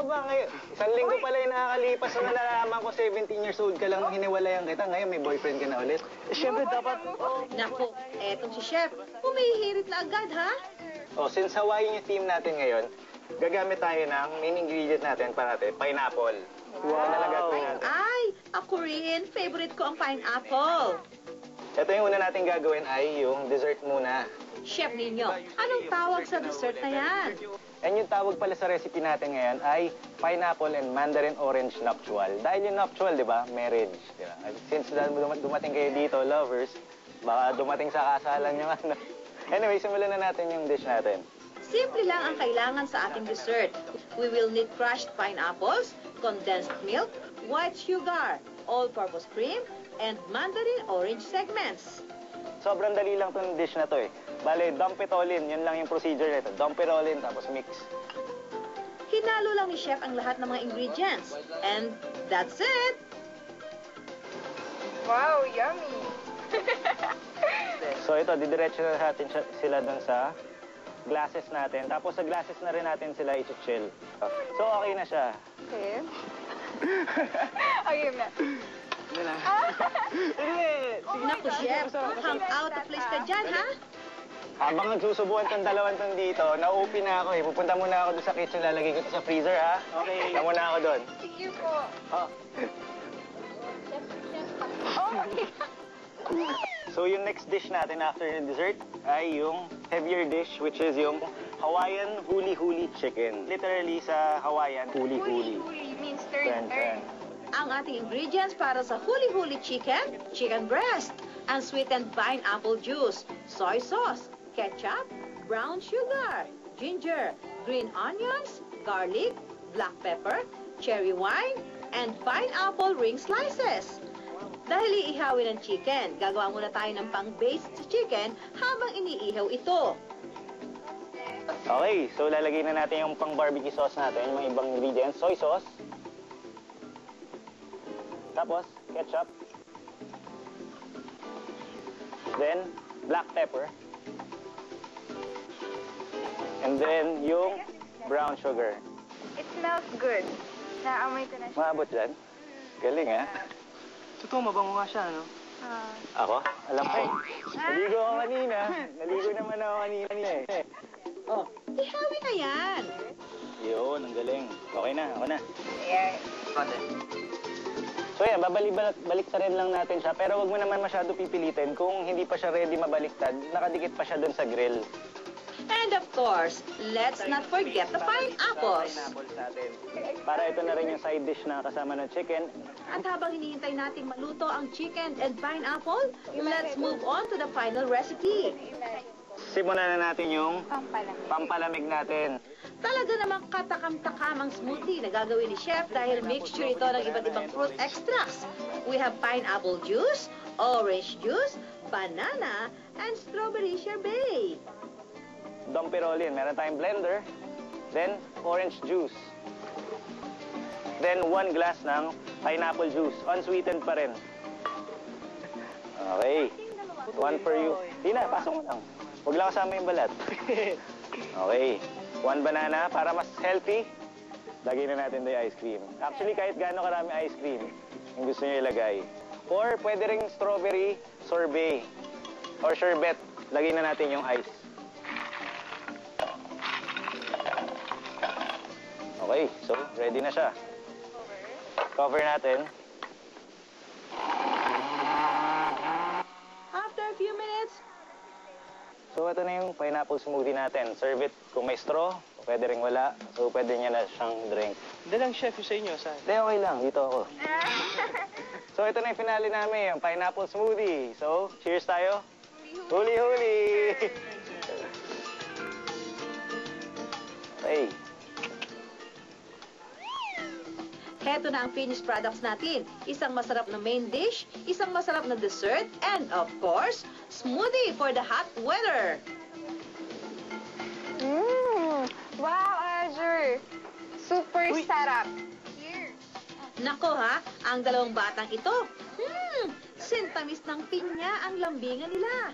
ba? Ngayon, isang linggo pala yung nakakalipas na nalalaman ko 17 years old ka lang nung hiniwalayan kita. Ngayon may boyfriend ka na ulit. Siyempre dapat... Naku, etong si Chef, humihirit na agad, ha? Oh, since Hawaiian yung theme natin ngayon, gagamit tayo ng main ingredient natin parate, pineapple. Wow! Ay, a Korean favorite ko ang pineapple. Ito yung una natin gagawin ay yung dessert muna. Chef ninyo, anong tawag sa dessert na yan? And yung tawag pala sa recipe natin ngayon ay pineapple and mandarin orange nuptial. Dahil yung nuptial, di ba, marriage. Di ba? Since dumating kayo dito, lovers, baka dumating sa kasalan yung ano. Anyway, simulan na natin yung dish natin. Simple lang ang kailangan sa ating dessert. We will need crushed pineapples, condensed milk, white sugar, all-purpose cream, and mandarin orange segments. Sobrang dali lang itong dish na to eh. Bale, dump it all in. Yun lang yung procedure nito. Dump it all in, tapos mix. Hinalo lang ni Chef ang lahat ng mga ingredients. And that's it! Wow, yummy! So ito, didiretso na natin sila dun sa glasses natin. Tapos sa glasses na rin natin sila i-chill. So okay na siya. Okay. Okay na. Naku, Chef, hang out of place ka dyan, ha? Habang nagsusubuan tong dalawang tong dito, na-open na ako eh. Pupunta muna ako doon sa kitchen, lalagay ko ito sa freezer, ha? Okay. Punta muna ako doon. Sige po. Oh. Okay. So yung next dish natin after the dessert ay yung heavier dish, which is yung Hawaiian huli-huli chicken. Literally sa Hawaiian, huli-huli. Huli means turn. Ang ating ingredients para sa huli-huli chicken, chicken breast, unsweetened pineapple juice, soy sauce, ketchup, brown sugar, ginger, green onions, garlic, black pepper, cherry wine, and pineapple ring slices. Dahil iihawin ang chicken, gagawa muna tayo ng pang-base sa chicken habang iniihaw ito. Okay, so lalagay na natin yung pang-barbecue sauce natin, yung mga ibang ingredients. Soy sauce. Tapos, ketchup. Then, black pepper. And then, yung brown sugar. It smells good. Naamoy ko na siya. Maabot dyan? Galing, ha? Totoo, mabango nga siya, ano? Ako? Alam ko. Naligo ako kanina. Naligo naman ako kanina eh. Oh, ihawin na yan. Yun, ang galing. Okay na, ako na. Ayan. So yan, babalik-baliktad lang natin siya. Pero wag mo naman masyado pipilitin. Kung hindi pa siya ready mabaliktad, nakadikit pa siya doon sa grill. And of course, let's not forget the pineapples. Pineapples natin. Para ito na rin yung side dish na kasama ng chicken. At habang hinihintay nating maluto ang chicken and pineapple, let's move on to the final recipe. Simulan na natin yung Pampalamig. pampalamig natin. Talaga namang katakam-takam ang smoothie na gagawin ni Chef dahil mixture ito ng iba't ibang fruit extracts. We have pineapple juice, orange juice, banana, and strawberry sherbet. Dump it all in. Meron tayong blender. Then, orange juice. Then, 1 glass ng pineapple juice. Unsweetened pa rin. Okay. 1 for you. Di na, pasok mo lang. Huwag lang kasama yung balat. Okay. 1 banana para mas healthy. Lagay na natin yung ice cream. Actually, kahit gaano karami ice cream, yung gusto nyo ilagay. Or, pwede ring strawberry sorbet. Or sherbet. Lagay na natin yung ice. Okay, so ready na siya. Cover natin. After a few minutes, So ito na yung pineapple smoothie natin. Serve it kung may straw, pwede ring wala. So pwede niya na siyang drink. Hindi lang, chef, yung sa inyo, saan? Hindi, okay lang. Dito ako. So ito na yung finale namin, yung pineapple smoothie. So, cheers tayo. Huli-huli! Hey. heto na ang finished products natin. Isang masarap na main dish, isang masarap na dessert, and of course, smoothie for the hot weather. Wow, Azure! Super sarap. Nako ha, ang dalawang batang ito, sintamis ng pinya ang lambingan nila.